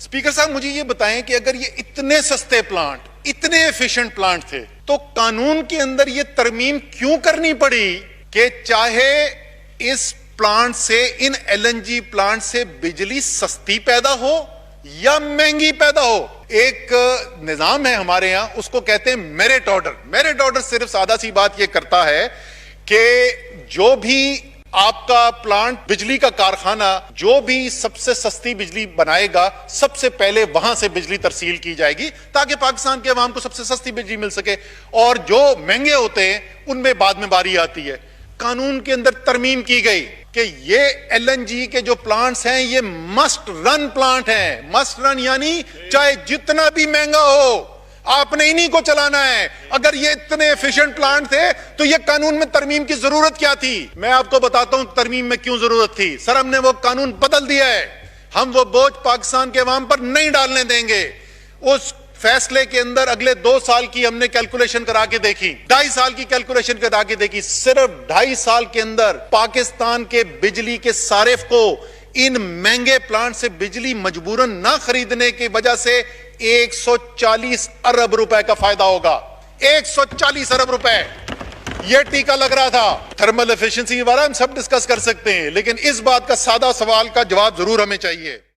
Speaker साहब मुझे ये बताएं कि अगर ये इतने सस्ते प्लांट, इतने एफिशिएंट प्लांट थे, तो कानून के अंदर ये तरमीम क्यों करनी पड़ी कि चाहे इस प्लांट से, इन एलएनजी प्लांट से बिजली सस्ती पैदा हो या महंगी पैदा हो? एक निजाम है हमारे यहां, उसको कहते हैं मेरिट ऑर्डर। मेरिट ऑर्डर सिर्फ सादा सी बात यह करता है कि जो भी आपका प्लांट, बिजली का कारखाना जो भी सबसे सस्ती बिजली बनाएगा, सबसे पहले वहां से बिजली तरसील की जाएगी ताकि पाकिस्तान के अवाम को सबसे सस्ती बिजली मिल सके, और जो महंगे होते हैं उनमें बाद में बारी आती है। कानून के अंदर तरमीम की गई कि ये एलएनजी के जो प्लांट्स हैं ये मस्ट रन प्लांट हैं। मस्ट रन यानी चाहे जितना भी महंगा हो आपने इन्हीं को चलाना है। अगर ये इतने एफिशिएंट प्लांट थे तो ये कानून में तरमीम की जरूरत क्या थी? मैं आपको बताता हूं तरमीम में क्यों जरूरत थी। सर, हमने वो कानून बदल दिया है। हम वो बोझ पाकिस्तान के अवाम पर नहीं डालने देंगे। उस फैसले के अंदर अगले 2 साल की हमने कैलकुलेशन करा के देखी, 2.5 साल की कैलकुलेशन करा के देखी। सिर्फ 2.5 साल के अंदर पाकिस्तान के बिजली के सारिफ को इन महंगे प्लांट से बिजली मजबूरन ना खरीदने की वजह से 140 अरब रुपए का फायदा होगा। 140 अरब रुपए यह टीका लग रहा था। थर्मल एफिशिएंसी के बारे में हम सब डिस्कस कर सकते हैं, लेकिन इस बात का सादा सवाल का जवाब जरूर हमें चाहिए।